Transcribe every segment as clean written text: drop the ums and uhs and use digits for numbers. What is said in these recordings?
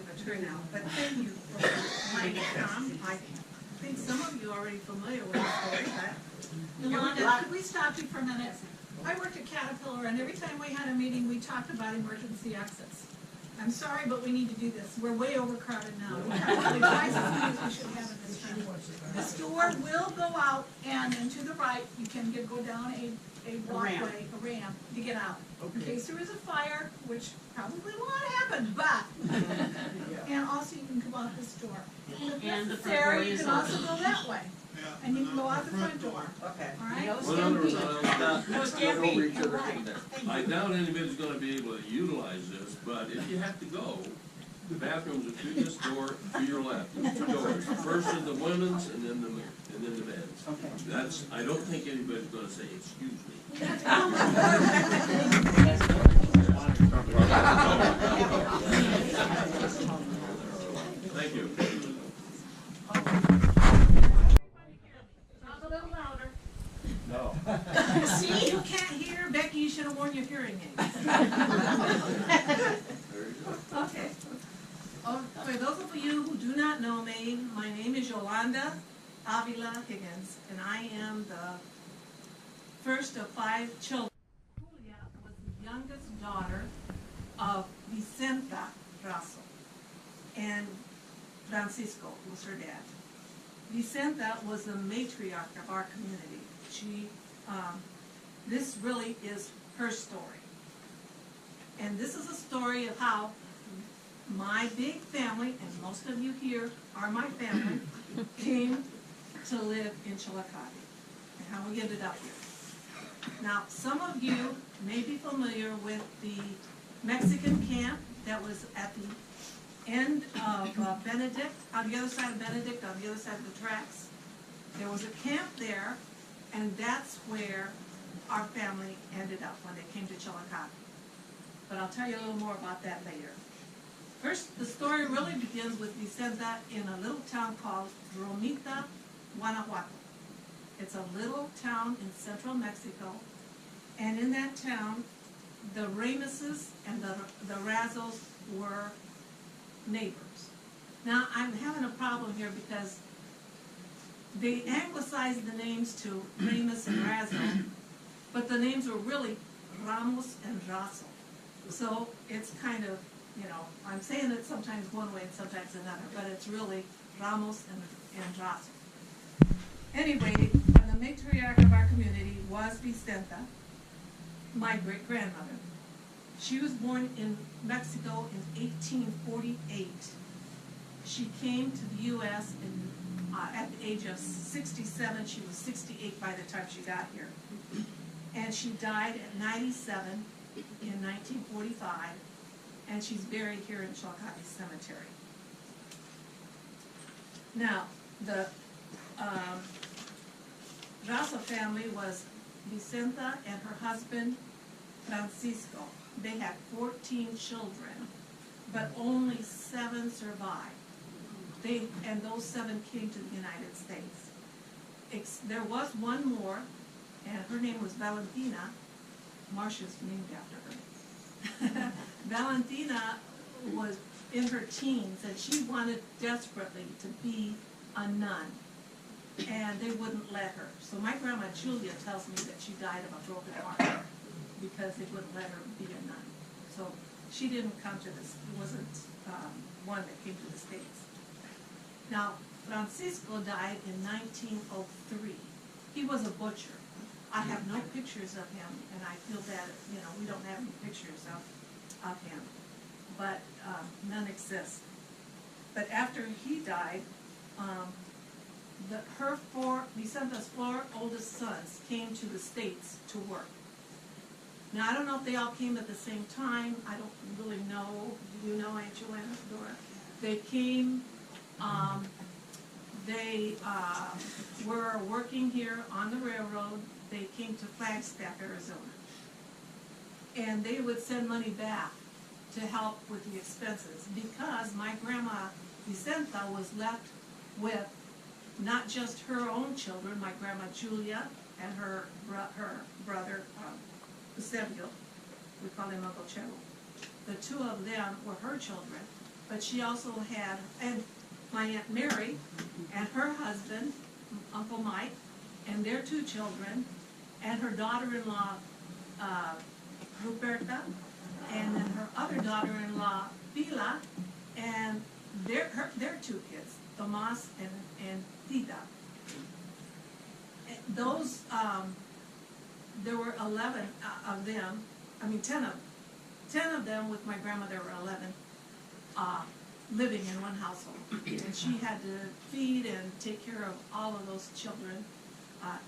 a turnout, but thank you for letting me come. I think some of you are already familiar with the story, but Yolanda, could we stop you for a minute? I worked at Caterpillar, and every time we had a meeting, we talked about emergency exits. I'm sorry, but we need to do this. We're way overcrowded now. We have probably twice as many as we should have at this time. This door will go out, and then to the right, you can go down a walkway, a ramp, to get out. In case there is a fire, which probably will not happen, but, and also you can come out this door. If necessary, you can also go that way. And you can go out the front door. Okay. All right? No stampede. You're right. I doubt anybody's gonna be able to utilize this, but if you have to go, the bathrooms are through this door to your left. There's 2 doors. First is the women's and then the men's. Okay. That's, I don't think anybody's gonna say, excuse me. Thank you. Talk a little louder. No. see, you can't hear. Becky, you should have worn your hearing aids. Okay. Oh, for those of you who do not know me, my name is Yolanda Avila Higgens, and I am the first of 5 children. Julia was the youngest daughter of Vicenta Razo, and Francisco was her dad. Vicenta was the matriarch of our community. She, this really is her story. And this is a story of how my big family, and most of you here are my family, came to live in Chillicothe, and how we ended up here. Now, some of you may be familiar with the Mexican camp that was at the end of Benedict, on the other side of Benedict, on the other side of the tracks. There was a camp there, and that's where our family ended up when they came to Chillicothe. But I'll tell you a little more about that later. First, the story really begins with Vicenta in a little town called Romita, Guanajuato. It's a little town in central Mexico, and in that town, the Ramuses and the Razos were neighbors. Now, I'm having a problem here because they anglicized the names to Ramus and Razo, but the names were really Ramos and Razo. So it's kind of, you know, I'm saying it sometimes one way and sometimes another, but it's really Ramos and Razo. Anyway, the matriarch of our community was Vicenta, my great-grandmother. She was born in Mexico in 1848. She came to the U.S. At the age of 67. She was 68 by the time she got here. And she died at 97 in 1945, and she's buried here in Chillicothe Cemetery. Now, the Razo family was Vicenta and her husband, Francisco. They had 14 children, but only 7 survived. And those 7 came to the United States. There was one more, and her name was Valentina. Marcia's named after her. Valentina was in her teens, and she wanted desperately to be a nun, and they wouldn't let her. So my grandma Julia tells me that she died of a broken heart because they wouldn't let her be a nun. So she didn't come to this, it wasn't one that came to the States. Now, Francisco died in 1903. He was a butcher. I have no pictures of him, and I feel bad, you know, we don't have any pictures of him, but none exist. But after he died, Vicenta's 4 oldest sons came to the States to work. Now, I don't know if they all came at the same time. I don't really know. Do you know, Aunt Joanna, Dora? They came, they were working here on the railroad. They came to Flagstaff, Arizona. And they would send money back to help with the expenses because my grandma Vicenta was left with not just her own children, my grandma Julia and her brother Eusebio, we call him Uncle Chelo. The 2 of them were her children, but she also had, and my Aunt Mary and her husband, Uncle Mike, and their 2 children, and her daughter-in-law, Ruperta, and then her other daughter-in-law, Avila, and their 2 kids, Tomas and Tita. Those, there were 11 of them, 10 of them with my grandmother were 11, living in one household. And she had to feed and take care of all of those children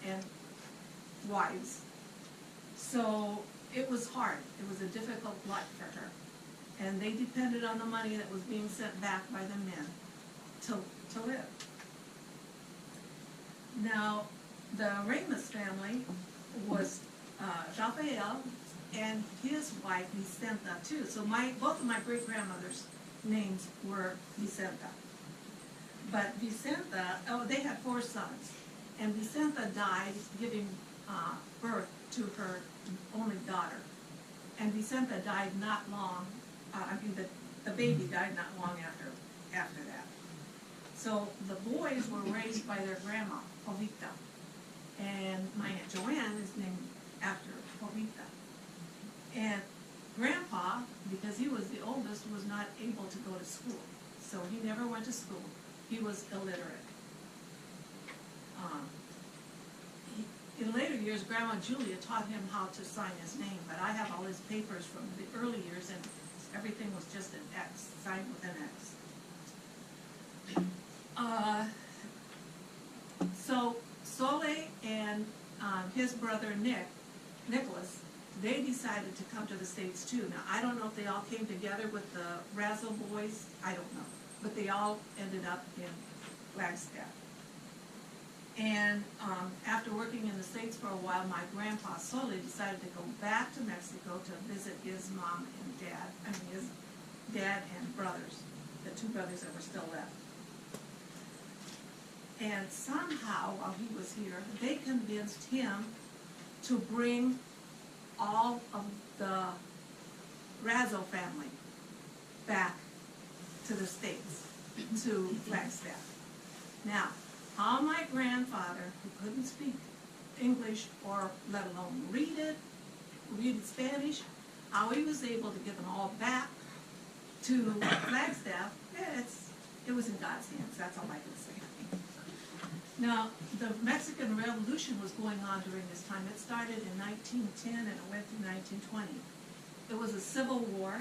and wives. So it was hard. It was a difficult life for her. And they depended on the money that was being sent back by the men to live. Now, the Ramos family was Rafael and his wife Vicenta too. So both of my great-grandmothers' names were Vicenta. But Vicenta, they had 4 sons. And Vicenta died giving birth to her only daughter. And Vicenta died not long, the baby died not long after that. So the boys were raised by their grandma, Jovita. And my Aunt Joanne is named after Jovita. And Grandpa, because he was the oldest, was not able to go to school. So he never went to school. He was illiterate. In later years, Grandma Julia taught him how to sign his name, but I have all his papers from the early years, and everything was just an X, signed with an X. So Sole and his brother Nicholas, they decided to come to the States too. Now, I don't know if they all came together with the Razzle boys, I don't know. But they all ended up in Flagstaff. And after working in the States for a while, my grandpa Sole decided to go back to Mexico to visit his mom and dad, his dad and brothers, the 2 brothers that were still left. And somehow, while he was here, they convinced him to bring all of the Razzle family back to the States, to Flagstaff. Now, how my grandfather, who couldn't speak English or let alone read Spanish, how he was able to get them all back to Flagstaff, it was in God's hands, that's all I can say. Now, the Mexican Revolution was going on during this time. It started in 1910 and it went through 1920. It was a civil war,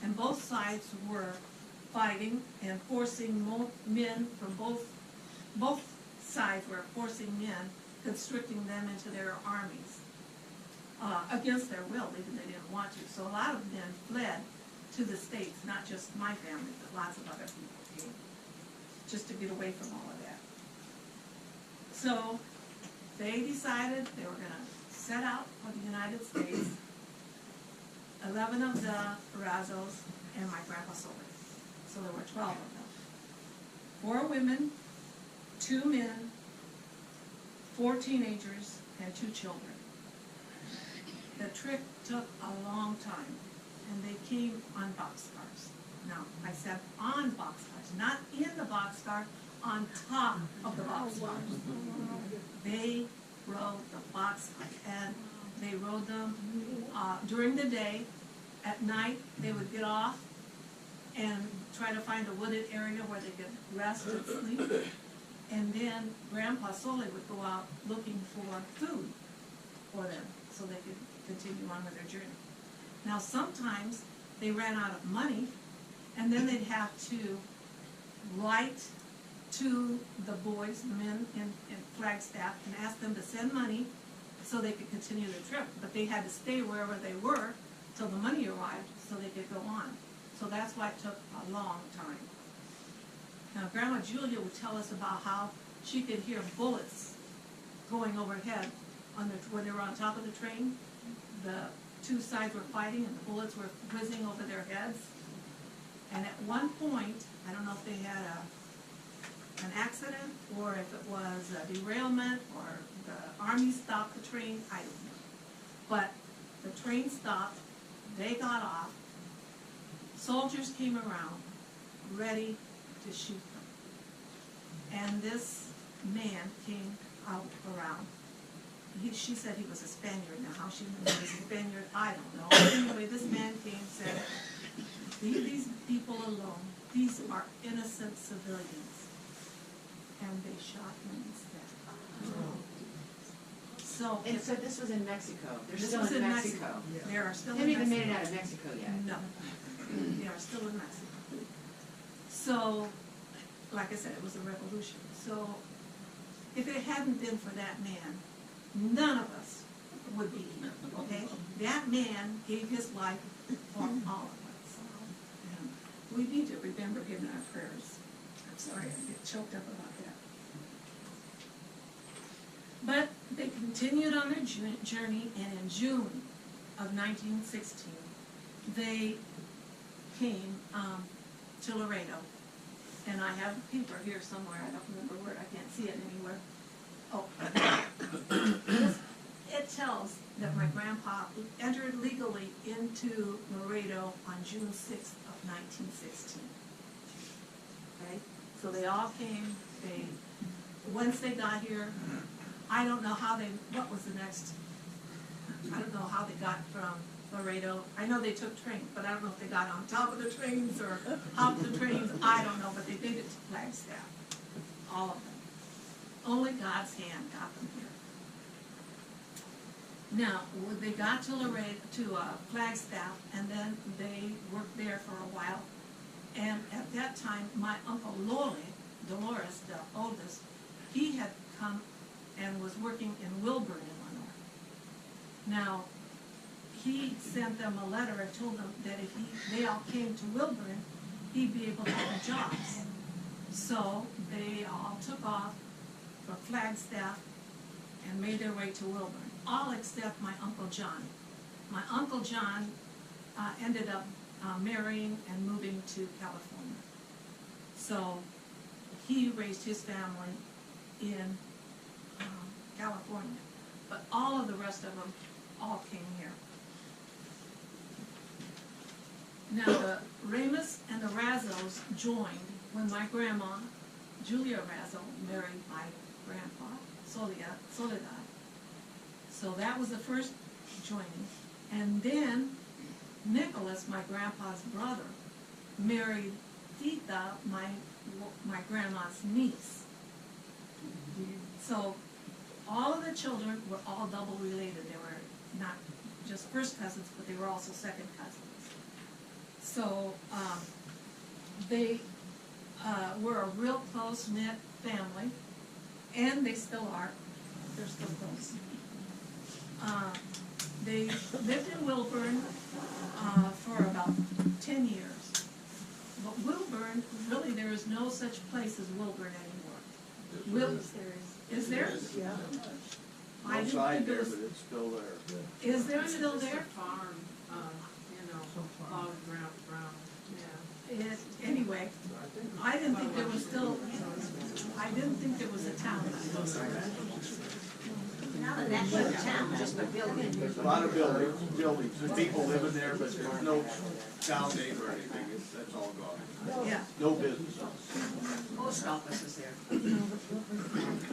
and both sides were fighting and forcing men from both sides were forcing men, constricting them into their armies against their will, even they didn't want to. So a lot of men fled to the States, not just my family, but lots of other people came, just to get away from all of that. So they decided they were going to set out for the United States, 11 of the Razzles and my grandpa Sole. So there were 12 of them. 4 women, 2 men, 4 teenagers, and 2 children. The trip took a long time, and they came on boxcars. Now, I said on boxcars, not in the boxcar, on top of the boxcars. They rode the boxcars, and they rode them during the day. At night, they would get off and try to find a wooded area where they could rest and sleep. And then Grandpa Sole would go out looking for food for them so they could continue on with their journey. Now, sometimes they ran out of money, and then they'd have to write to the boys, the men in Flagstaff, and ask them to send money so they could continue the trip. But they had to stay wherever they were till the money arrived so they could go on. So that's why it took a long time. Now, Grandma Julia would tell us about how she could hear bullets going overhead when they were on top of the train. The 2 sides were fighting and the bullets were whizzing over their heads. And at one point, I don't know if they had an accident or if it was a derailment or the army stopped the train, I don't know. But the train stopped, they got off, soldiers came around, ready to shoot them. And this man came out around. She said he was a Spaniard. Now, how she knew he was a Spaniard, I don't know. Anyway, this man came and said, leave these people alone. These are innocent civilians. And they shot him instead. So, And so this was in Mexico. They're this still was in Mexico. They are still They in haven't Mexico. even made it out of Mexico yet. No, they are still in Mexico. So, like I said, it was a revolution. So, if it hadn't been for that man, none of us would be here, okay? That man gave his life for all of us. And we need to remember him in our prayers. I'm sorry, I get choked up about that. But they continued on their journey, and in June of 1916, they came to Laredo. And I have a paper here somewhere, I don't remember where, I can't see it anywhere. Oh, it tells that my grandpa entered legally into Laredo on June 6th of 1916. Okay, so they all came, once they got here, I don't know what was the next, I don't know how they got from Laredo. I know they took trains, but I don't know if they got on top of the trains or off the trains, I don't know, but they made it to Flagstaff, all of them. Only God's hand got them here. Now, they got to Flagstaff, and then they worked there for a while. And at that time, my Uncle Dolores, the oldest, he had come and was working in Wilburn, Illinois. Now, he sent them a letter and told them that if they all came to Wilburn, he'd be able to have jobs. So they all took off for Flagstaff and made their way to Wilburn, all except my Uncle John. My Uncle John ended up marrying and moving to California. So he raised his family in California. But all of the rest of them all came here. Now the Ramus and the Razzos joined when my grandma, Julia Razzo, married my grandpa, Soledad. So that was the first joining. And then Nicholas, my grandpa's brother, married Tita, my grandma's niece. So all of the children were all double related. They were not just first cousins, but they were also second cousins. So they were a real close-knit family, and they still are. They're still close. They lived in Wilburn for about 10 years. But Wilburn, really, there is no such place as Wilburn anymore. Is there? Yeah. I didn't Outside think there, it was. but it's still there. Is there still there? Farm, log ground, yeah. Anyway, I didn't think there was a town. Not an actual town, just a building. There's a lot of buildings, there's people living there, but there's no town name or anything, that's all gone. Yeah, No business. Post office is there.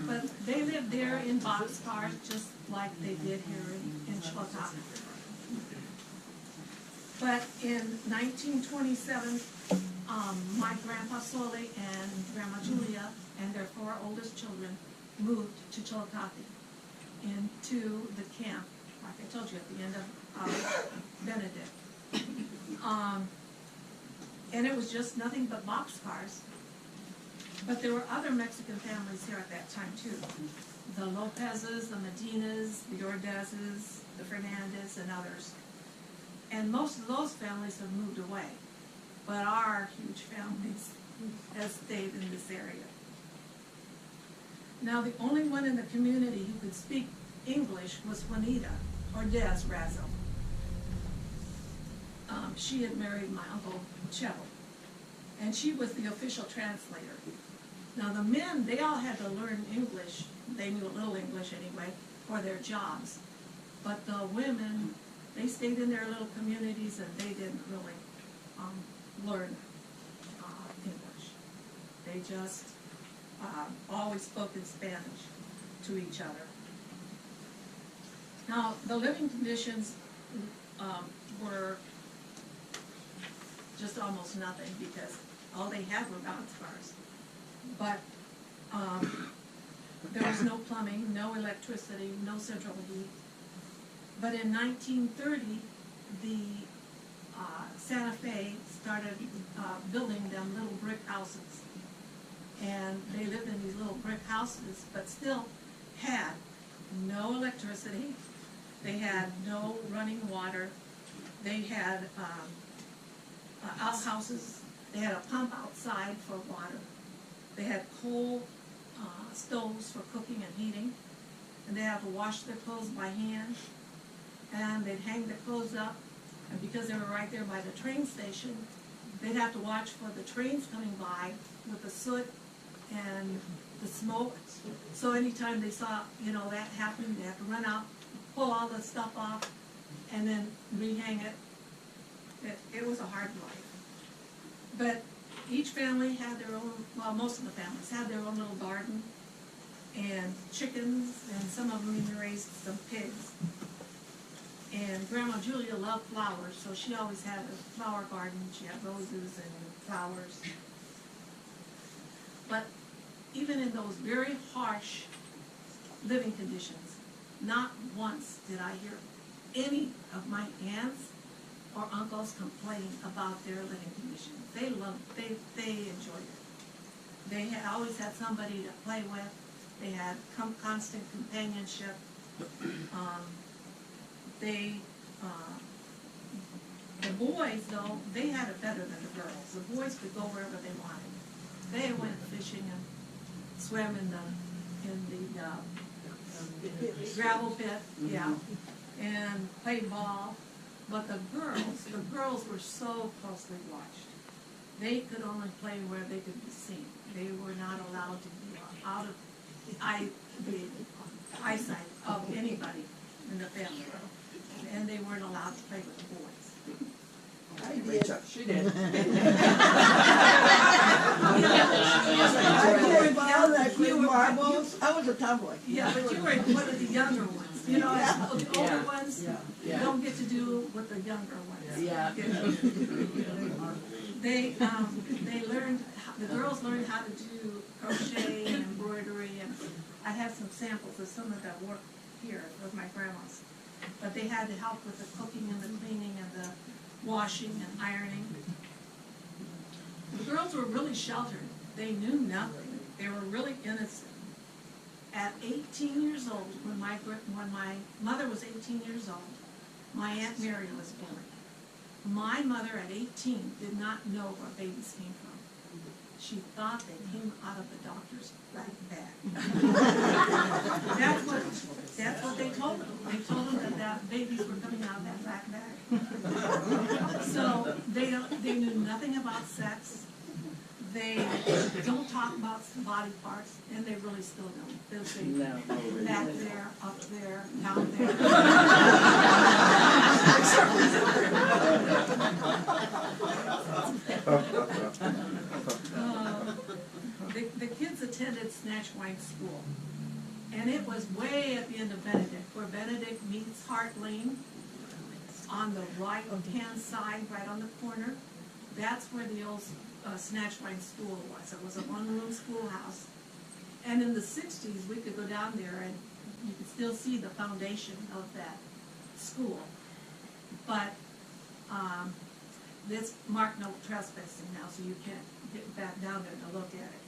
but they lived there in boxcars just like they did here in Chillicothe. But in 1927, my grandpa Soli and grandma Julia and their 4 oldest children moved to Chillicothe into the camp, like I told you, at the end of Benedict. And it was just nothing but boxcars. But there were other Mexican families here at that time too. The Lopez's, the Medinas, the Ordez's, the Fernandez, and others. And most of those families have moved away. But our huge families have stayed in this area. Now, the only one in the community who could speak English was Juanita Ordez Razzo. She had married my Uncle Chevo, and she was the official translator. Now, the men, they all had to learn English. They knew a little English anyway, for their jobs. But the women, they stayed in their little communities, and they didn't really learn they just always spoke in Spanish to each other. Now, the living conditions were just almost nothing because all they had were bounce cars. But there was no plumbing, no electricity, no central heat. But in 1930, the Santa Fe started building them little brick houses. And they lived in these little brick houses, but still had no electricity. They had no running water. They had outhouses. They had a pump outside for water. They had coal stoves for cooking and heating. And they had to wash their clothes by hand. And they'd hang their clothes up. And because they were right there by the train station, they'd have to watch for the trains coming by with the soot and the smoke. So anytime they saw, that happening, they had to run out, pull all the stuff off, and then rehang it. It was a hard life. But each family had their own, well, most of the families had their own little garden, and chickens, and some of them even raised some pigs. And Grandma Julia loved flowers, so she always had a flower garden. She had roses and flowers. But even in those very harsh living conditions, not once did I hear any of my aunts or uncles complain about their living conditions. They loved, they enjoyed it. They always had somebody to play with. They had constant companionship. The boys, though, they had it better than the girls. The boys could go wherever they wanted. They went fishing and swam in the gravel pit, yeah, and played ball. But the girls were so closely watched. They could only play where they could be seen. They were not allowed to be out of the eyesight of anybody in the family. And they weren't allowed to play with the boys. I did. She did. I played ball, I played marbles, I was a tomboy. Yeah, but you were one of the younger ones, the older ones Yeah. don't get to do what the younger ones. Yeah. They learned, the girls learned how to do crochet and embroidery, and I have some samples of some of that work here with my grandma's. But they had to help with the cooking and the cleaning and the washing and ironing. The girls were really sheltered. They knew nothing. They were really innocent. At 18 years old, when my mother was 18 years old, my Aunt Mary was born. My mother at 18 did not know where babies came from. She thought they came out of the doctor's black bag. That's what they told them. They told them that babies were coming out of that black bag. So they knew nothing about sex. They don't talk about body parts, and they really still don't. They'll say back there, up there, down there. The kids attended Snatchwine School, and it was way at the end of Benedict, where Benedict meets Hart Lane. On the right-hand side, right on the corner, that's where the old Snatchwine School was. It was a one-room schoolhouse. And in the 60s, we could go down there and you could still see the foundation of that school. But it's marked no trespassing now, so you can't get back down there to look at it.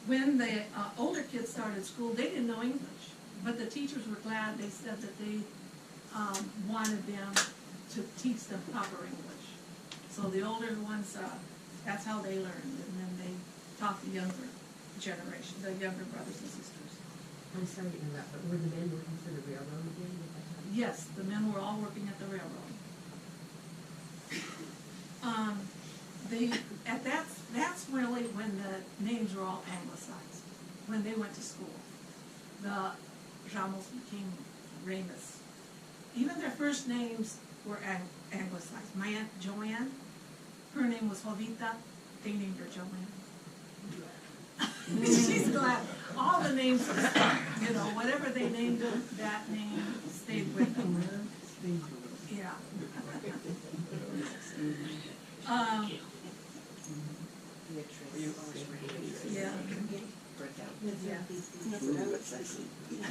When the older kids started school, they didn't know English, but the teachers were glad. They said that they wanted them to teach them proper English. So the older ones, that's how they learned, and then they taught the younger generation, the younger brothers and sisters. I'm sorry to interrupt, but were the men working for the railroad again at that time? Yes, the men were all working at the railroad. That's really when the names were all anglicized, when they went to school. The Ramos became Ramus. Even their first names were anglicized. My Aunt Joanne, her name was Jovita, they named her Joanne. She's glad. All the names are stuck, you know, whatever they named them, that name stayed with them. Yeah. Yeah.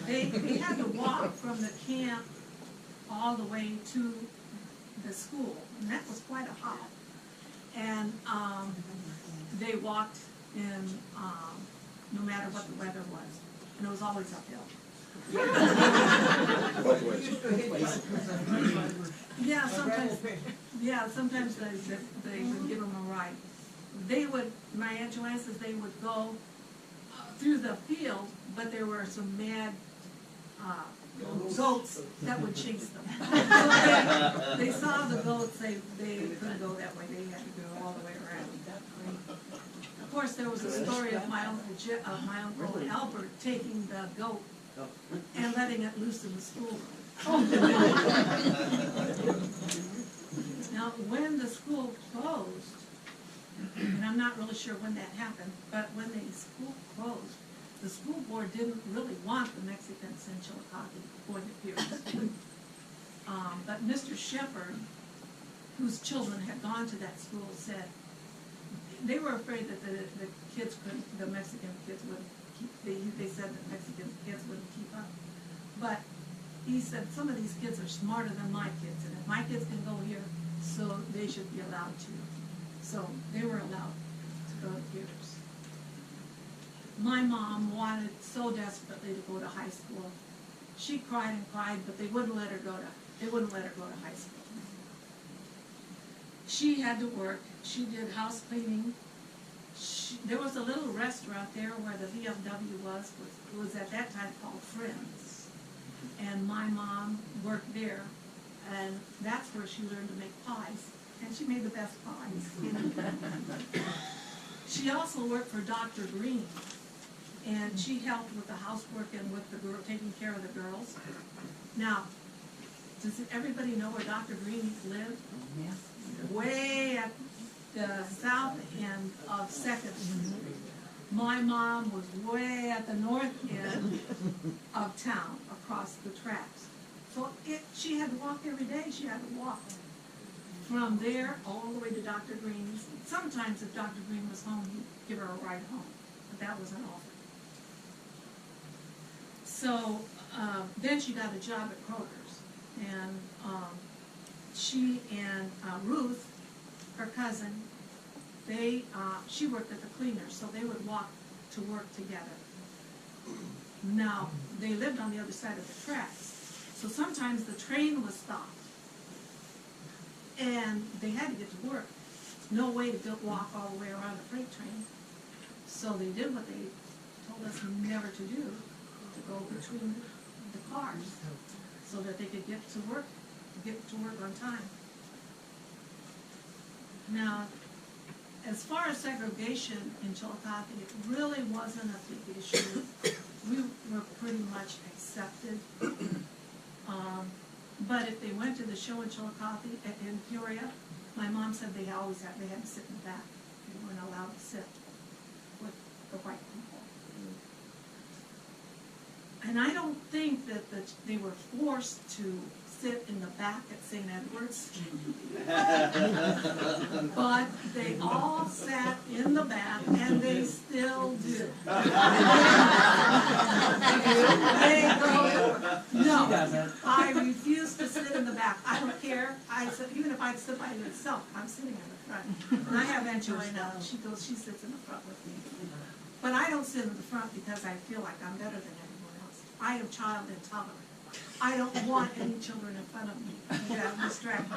They had to walk from the camp all the way to the school, and that was quite a hop. And they walked in, no matter what the weather was, and it was always uphill. Both ways. Yeah, sometimes they would give them a ride. They would, my Aunt Joanne says they would go through the field, but there were some mad goats that would chase them. So they saw the goats, they couldn't go that way, they had to go all the way around. Of course, there was a story of my uncle Albert taking the goat and letting it loose in the school. Now, when the school closed, and I'm not really sure when that happened, but when the school closed, the school board didn't really want the Mexicans in Chillicothe going to Pierce. But Mr. Shepherd, whose children had gone to that school, said they were afraid that the kids couldn't, the Mexican kids wouldn't keep, they said that Mexican kids wouldn't keep up. But he said, some of these kids are smarter than my kids, and if my kids can go here, so they should be allowed to. So they were allowed to go to Pierce. My mom wanted so desperately to go to high school. She cried and cried, but they wouldn't let her go to high school. She had to work. She did house cleaning. There was a little restaurant there where the VFW was at that time called Friends. And my mom worked there, and that's where she learned to make pies. And she made the best pies. She also worked for Dr. Green, and she helped with the housework and with the girl, taking care of the girls. Now, does everybody know where Dr. Green lived? Yes. Way at the south end of 2nd Street. My mom was way at the north end of town, across the tracks. So she had to walk every day. She had to walk from there all the way to Dr. Green's. Sometimes if Dr. Green was home, he'd give her a ride home, but that wasn't often. So then she got a job at Kroger's, and she and Ruth, her cousin, she worked at the cleaners, so they would walk to work together. Now, they lived on the other side of the tracks, so sometimes the train was stopped, and they had to get to work. No way to walk all the way around the freight train. So they did what they told us never to do, to go between the cars, so that they could get to work on time. Now, as far as segregation in Chillicothe, it really wasn't a big issue. We were pretty much accepted. But if they went to the show in Chillicothe, in Peoria, my mom said they had to sit in the back. They weren't allowed to sit with the white people. And I don't think that they were forced to sit in the back at St. Edward's. But they all sat in the back, and they still do. They go, no, I refuse to sit in the back. I don't care. Even if I sit by myself, I'm sitting in the front. And I have Aunt Yolanda. She sits in the front with me. But I don't sit in the front because I feel like I'm better than everyone else. I am child intolerant. I don't want any children in front of me that distract me.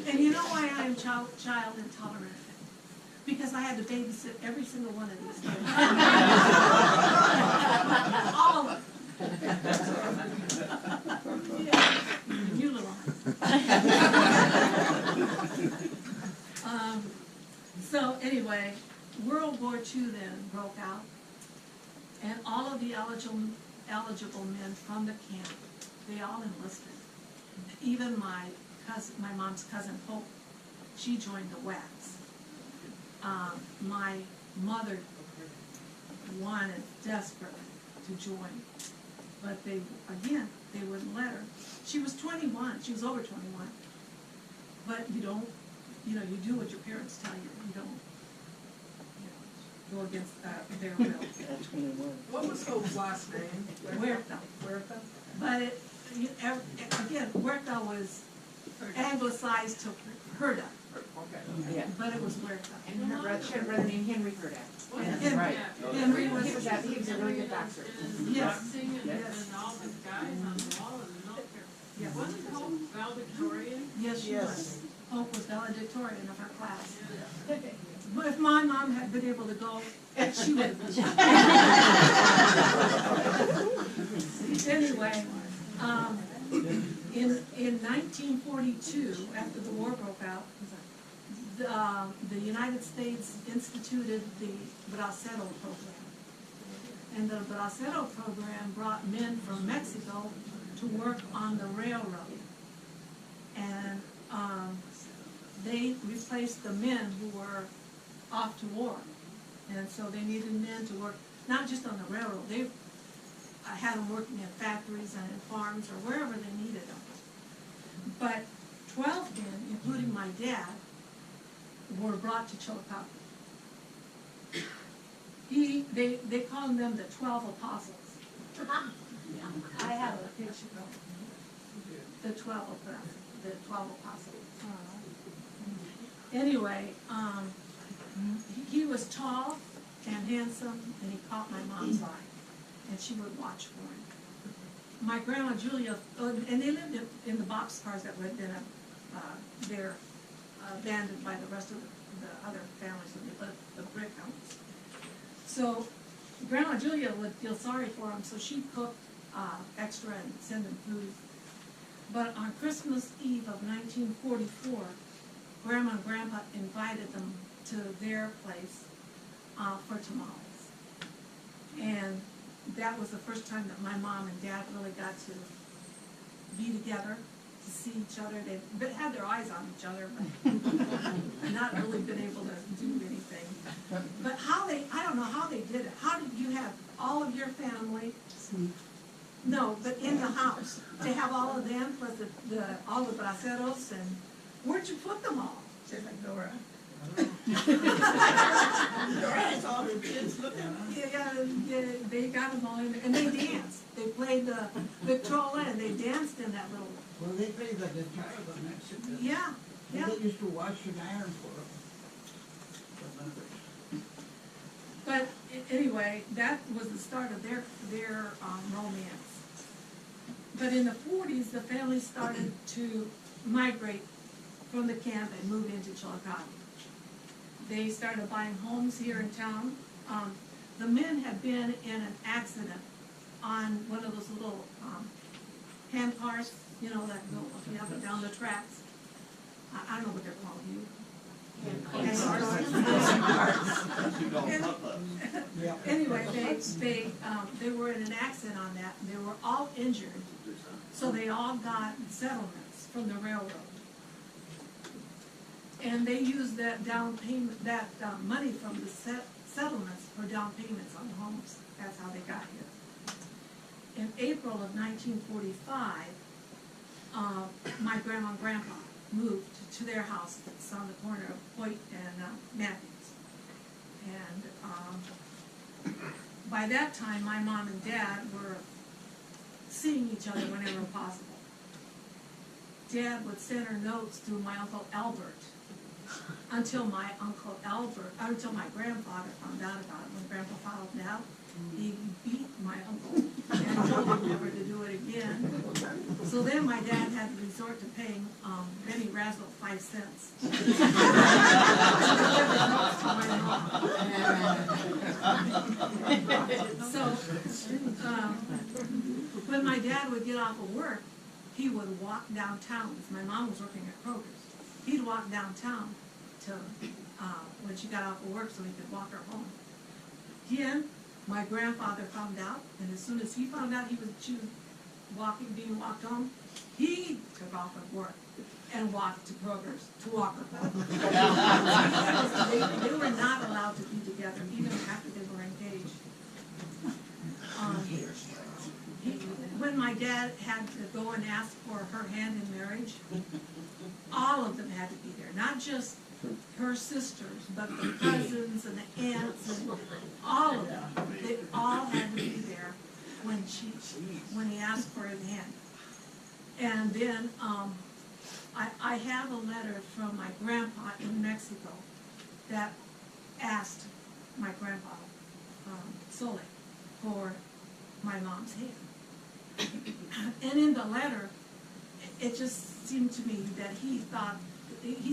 And you know why I am child intolerant? Because I had to babysit every single one of these kids. All of them. Yeah. You little one. So anyway, World War II then broke out. And all of the eligible men from the camp, they all enlisted. Even my my mom's cousin Hope, she joined the WACs. My mother wanted desperately to join, but they wouldn't let her. She was 21, she was over 21. But you don't, you do what your parents tell you. You don't, go against their will. That's when it was. What was Hope's last name? Huerta. Huerta? But again, Huerta was anglicized to Herda, Okay. Yeah. but it was Huerta. And her brother, she had a brother named Henry Furdak. Henry. Right. Henry He was, was a really good boxer. yes, Boxing and, yes. and all the guys on the wall in the military. yes, Wasn't Hope valedictorian? yes, she Yes. was. Hope was valedictorian of her class. Yeah. But if my mom had been able to go, she would have been. Anyway, in 1942, after the war broke out, the United States instituted the Bracero program. And the Bracero program brought men from Mexico to work on the railroad. And they replaced the men who were off to war. And so they needed men to work, not just on the railroad, they had them working in factories and in farms or wherever they needed them. But 12 men, including my dad, were brought to Chillicothe. They called them the 12 apostles. I have a picture of the 12 apostles. Anyway, he was tall and handsome, and he caught my mom's eye, and she would watch for him. My grandma Julia, and they lived in the boxcars that had been there, abandoned by the rest of the other families when they lived, the brick homes. So Grandma Julia would feel sorry for him, so she'd cook extra and send him food. But on Christmas Eve of 1944, Grandma and Grandpa invited them to their place for tamales. And that was the first time that my mom and dad really got to be together, to see each other. They had their eyes on each other, but not really been able to do anything. But I don't know how they did it. How did you have all of your family? No, but in the house, to have all of them, plus all the braceros, and where'd you put them all? Just like Dora. Dora has all her kids looking. Yeah, they got them all in there, and they danced. They played the Victrola, and they danced in that little, Well, they played the guitar on that shit. yeah, yeah. They used to wash and iron for them. But anyway, that was the start of their romance. But in the 40s, the family started to migrate from the camp and move into Chillicothe. They started buying homes here in town. The men had been in an accident on one of those little hand cars, that go up and down the tracks. I don't know what they're called, Anyway, they were in an accident on that, and they were all injured, so they all got settlements from the railroad. And they used that down payment, that money from the settlements for down payments on homes. That's how they got here. In April of 1945, my grandma and grandpa moved to their house that's on the corner of Hoyt and Matthews. And by that time, my mom and dad were seeing each other whenever possible. Dad would send her notes through my Uncle Albert until my grandfather found out about it. When Grandpa found out, he beat my uncle and told him never to do it again. So then my dad had to resort to paying Benny Razzle 5 cents. So when my dad would get off of work, he would walk downtown. My mom was working at Kroger's. He'd walk downtown to when she got off of work so he could walk her home. Again, my grandfather found out, and as soon as he found out she was being walked home, he took off of work and walk to Kroger's, to Walker. They were not allowed to be together even after they were engaged. When my dad had to go and ask for her hand in marriage, all of them had to be there, not just her sisters, but the cousins and the aunts and all of them. They all had to be there when he asked for his hand. And then I have a letter from my grandpa in Mexico that asked my grandpa Sole for my mom's hand. And in the letter, it just seemed to me that he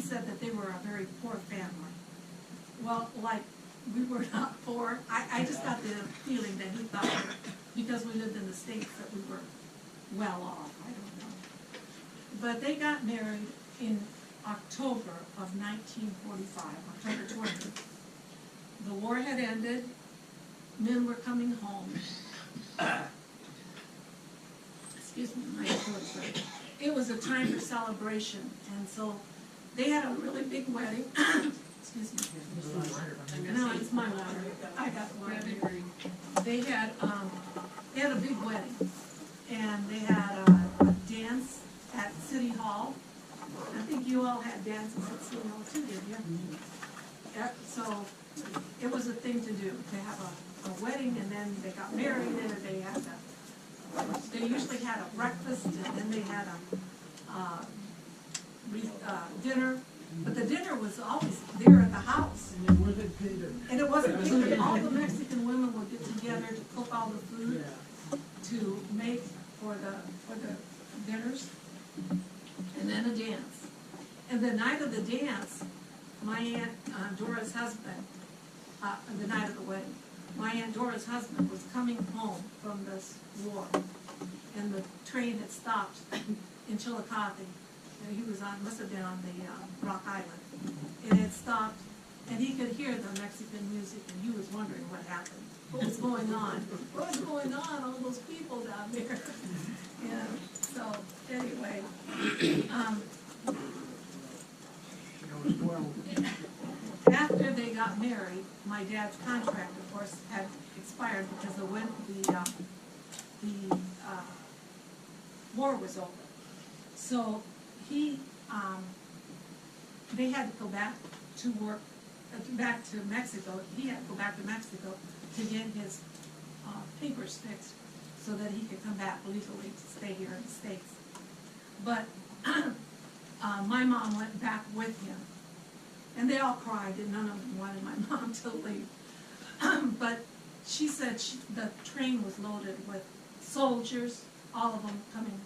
said that they were a very poor family. Well, like, we were not poor. I just got the feeling that he thought that because we lived in the States that we were well off. I don't know. But they got married in October of 1945, October 20th. The war had ended. Men were coming home. Excuse me, my throat's hurt. It was a time for celebration, and so they had a really big wedding. Excuse me. No, it's my water. I got water. They had a big wedding, and they had a dance at City Hall. I think you all had dances at City Hall too, did you? Yep. So it was a thing to do, to have a wedding, and then they got married, and they had they usually had a breakfast, and then they had a dinner. But the dinner was always there at the house. And it wasn't catered. And it wasn't catered. All the Mexican women would get together to cook all the food to make for the dinners, and then a dance. And the night of the dance, my Aunt Dora's husband, the night of the wedding, my Aunt Dora's husband was coming home from this war, and the train had stopped in Chillicothe. He was must have been on the Rock Island. It had stopped, and he could hear the Mexican music, and he was wondering what happened. What was going on? What was going on? All those people down there. Yeah. So anyway, after they got married, my dad's contract, of course, had expired because the war was over. So they had to go back to work, back to Mexico. He had to go back to Mexico to get his papers fixed so that he could come back legally to stay here in the States. But my mom went back with him, and they all cried, and none of them wanted my mom to leave. But she said the train was loaded with soldiers, all of them coming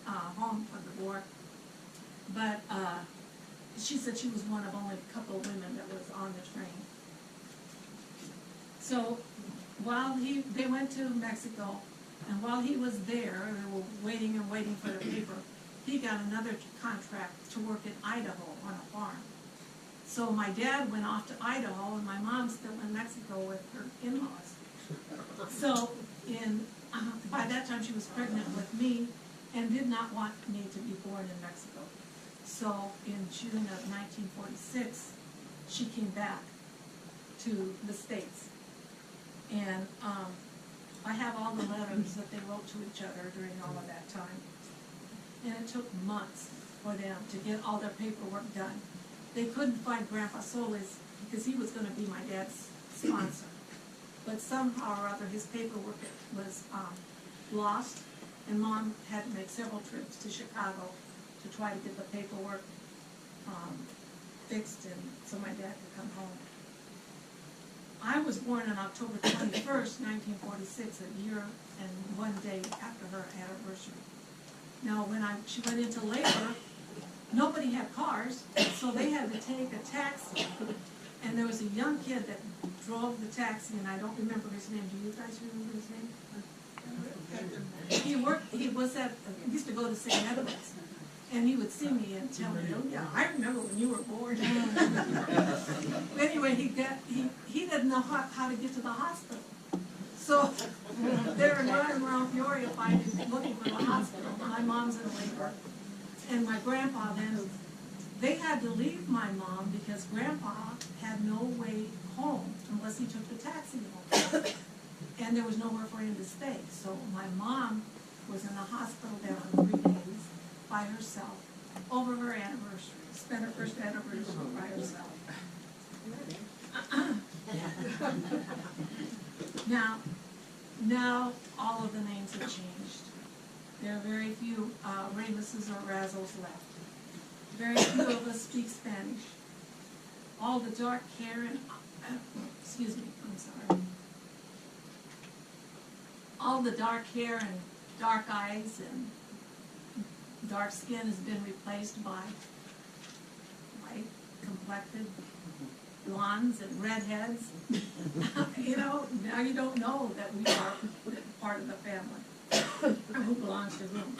home from the war. But she said she was one of only a couple of women that was on the train. So while they went to Mexico, and while he was there, they were waiting and waiting for the paper, he got another contract to work in Idaho on a farm. So my dad went off to Idaho, and my mom's still in Mexico with her in-laws. So by that time she was pregnant with me and did not want me to be born in Mexico. So in June of 1946, she came back to the States. And I have all the letters that they wrote to each other during all of that time. And it took months for them to get all their paperwork done. They couldn't find Grandpa Solis because he was going to be my dad's sponsor. But somehow or other his paperwork was lost, and Mom had to make several trips to Chicago to try to get the paperwork fixed, and so my dad could come home. I was born on October 21st, 1946, a year and 1 day after her anniversary. Now, when she went into labor, nobody had cars, so they had to take a taxi. And there was a young kid that drove the taxi, and I don't remember his name. Do you guys remember his name? He used to go to St. Edmunds, and he would see me and tell me, "Oh yeah, I remember when you were born." Anyway, he didn't know how to get to the hospital. So they were running around Peoria looking for the hospital. My mom's in labor. and my grandpa then, they had to leave my mom because grandpa had no way home unless he took the taxi home. And there was nowhere for him to stay. So my mom was in the hospital there for 3 days by herself over her anniversary. Spent her first anniversary by herself. Now all of the names have changed. There are very few Ramuses or Razzles left. Very few of us speak Spanish. All the dark hair and, excuse me, I'm sorry. All the dark hair and dark eyes and dark skin has been replaced by light complected blondes and redheads. You know, now you don't know that we are part of the family, or who belongs to whom.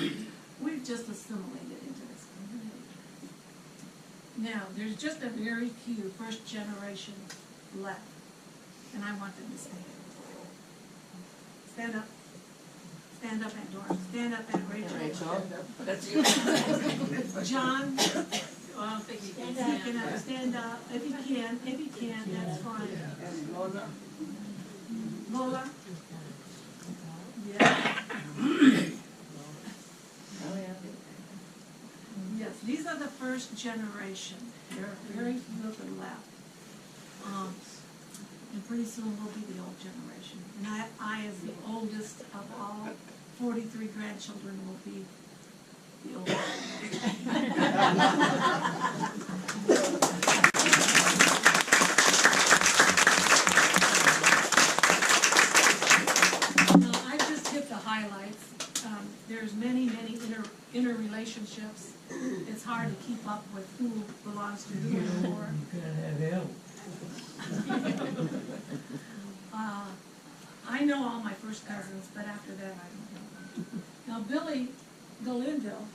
We've just assimilated into this community. Now, there's just a very few first generation left, and I want them to stand. Stand up. Stand up, Aunt Dora. Stand up, Aunt Rachel. That's you. John, I don't think you can you can stand up, if you can, that's fine. And Lola, Lola? Yeah. Yes, these are the first generation. There are very few of them left. And pretty soon we'll be the old generation. And I as the oldest of all 43 grandchildren, will be the old Now, I just hit the highlights. There's many interrelationships. It's hard to keep up with who belongs to who anymore. you can't have help. I know all my first cousins, but after that I don't know them. Now Billy Galindo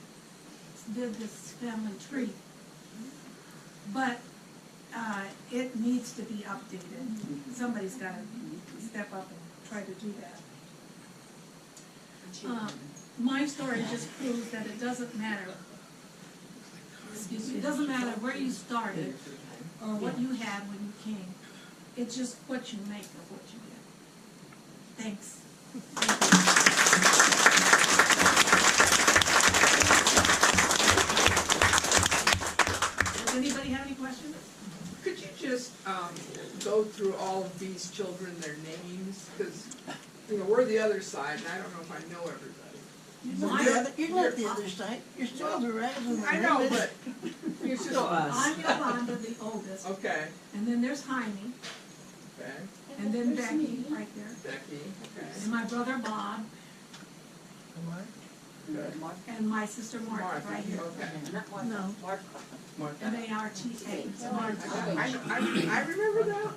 did this family tree, but it needs to be updated. Somebody's got to step up and try to do that. My story just proves that it doesn't matter. Excuse me. It doesn't matter where you started or what you had when you came. It's just what you make of what you get. Thanks. Does anybody have any questions? Could you just go through all of these children, their names? Because, you know, we're the other side, and I don't know if I know everybody. You're not the other side, you're still the Razzles. I know, but it's just I'm Yolanda, the oldest, okay, and then there's Jaime, okay, and then Becky, right there, Becky, okay. and my brother Bob, Good. and my sister Martha, Martha, right here. okay. No, M-A-R-T-H. I remember that.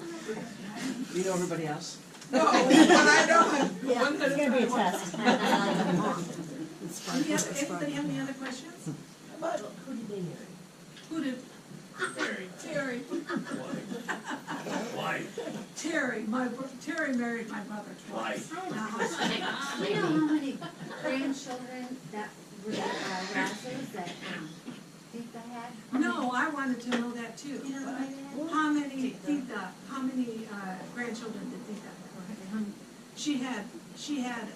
You know everybody else? No, but I don't. Yeah, One it's gonna be a test. Anybody have any other questions? Who did they marry? Who did? Terry. Why? Terry married my brother twice. You know how many grandchildren that were Razzles that Tita had? No, I wanted to know that too. You know what How many grandchildren did Tita have? She had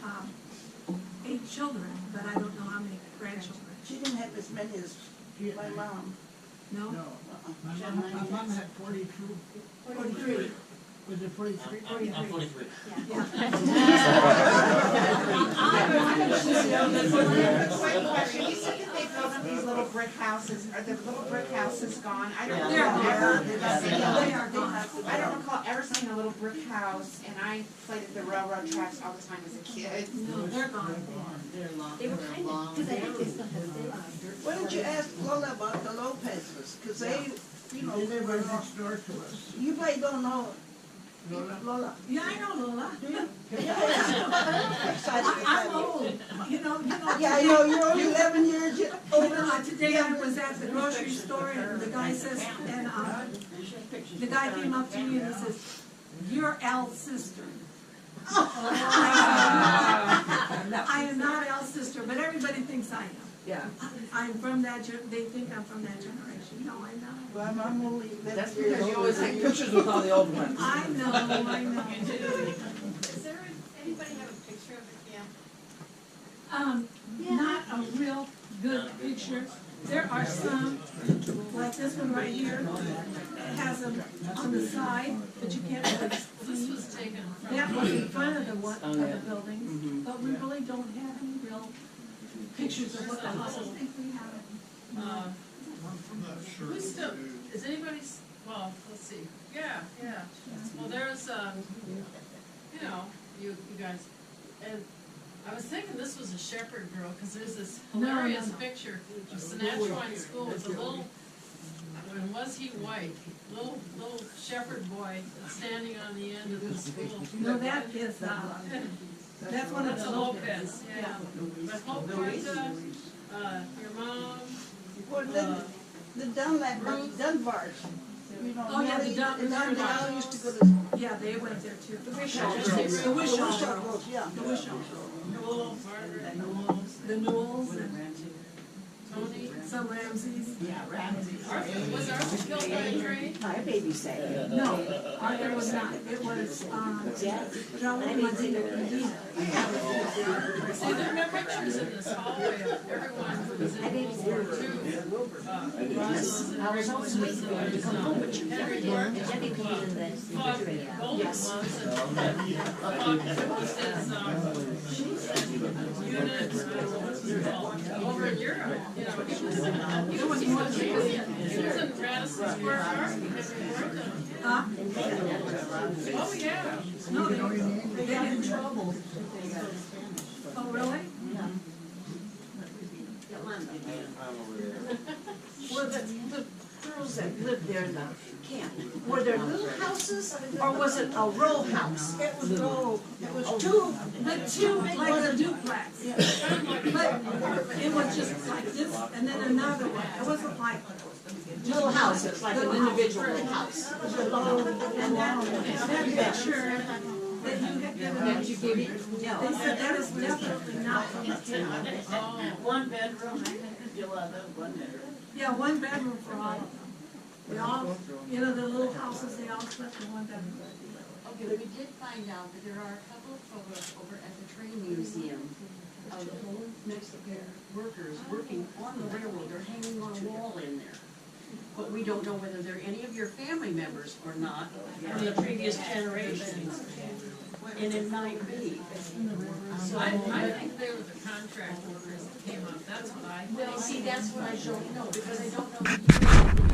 8 children, but I don't know how many grandchildren. She didn't have as many as my mom. No? no, my mom had 42, 43. was it 43? 43. I'm 43. Quick question, you said that they built up these little brick houses, are the little brick houses gone? I don't They're recall ever, gone. They are gone. I don't recall ever seeing a little brick house, and I played at the railroad tracks all the time as a kid. No, they're gone. They were kind of, because I think they still have stakes. Why don't you ask Lola about the Lopez's, cause they, you know, They were next door to us. you probably don't know Lola? Lola. Yeah, I know Lola. Do you? I'm old. You know. Yeah, I know, you're only 11 years older. Today I was at the grocery store and the guy says, and the guy came up to me and he says, "You're Al's sister." I am not Al's sister, but everybody thinks I am. Yeah. I'm from that they think I'm from that generation. No, I'm not. Well, I'm only That's 11 years because you old. always take pictures with all the old ones. I know. Does there, anybody have a picture of the camp? Not a real good picture. There are some, like this one right here, it has them on the side, but you can't really see. This was taken from. That was in front of the one, Oh, of yeah. the buildings, but we really don't have any real pictures of what the houses. Who's still, is anybody, well, let's see, yeah. Well, there's, you know, you guys, and I was thinking this was a Shepherd girl, cause there's this hilarious picture of Senatchewine School with a little, when was he white? Little shepherd boy standing on the end of the school. No, that is, that's one of That's the a Lopez. Lopez, yeah. But Hope Martha, your mom, Well, the Dunlap, Dunbars. You know, Oh, yeah, the They all used to go to Yeah, they went there too. The wish all all girls. girls. The wish all Wish All girls. Girls, yeah. The wish all girls. Newell, Margaret, The Newells and Tony. some Ramseys. Arthur, was Arthur killed by a train? My baby say. No, Arthur was not. It was, John Medina. See, there are pictures in this hallway of everyone who was in World War II. I was always waiting for her to come home, but she Henry never Martin, did. who fought Golden Gloves and fought was his, unit, over in Europe, you know, he was in Madison Square Garden, Henry Martin. Huh? Oh, yeah. No, they got in trouble. Oh, really? Well, the girls that lived there in the camp, were there little houses, or was it a row house? It was row, it was two. But two, like a duplex. But it was just like this, and then another one. It wasn't like Little houses, like an individual little house. And that picture that you had given me, That you gave me? they said that is definitely not from the camp. One bedroom, Yolanda, one bedroom. Yeah, one bedroom for all of them. They all, you know, the little houses, they all slept in one bedroom. Okay, we did find out that there are a couple of photos over at the train museum of old Mexican workers working on the railroad. They're hanging on a wall in there. But we don't know whether they're any of your family members or not from the previous generations. And it might be. So, I think they were the contract workers that came up, that's what I think. well, see, that's what I don't know, because I don't know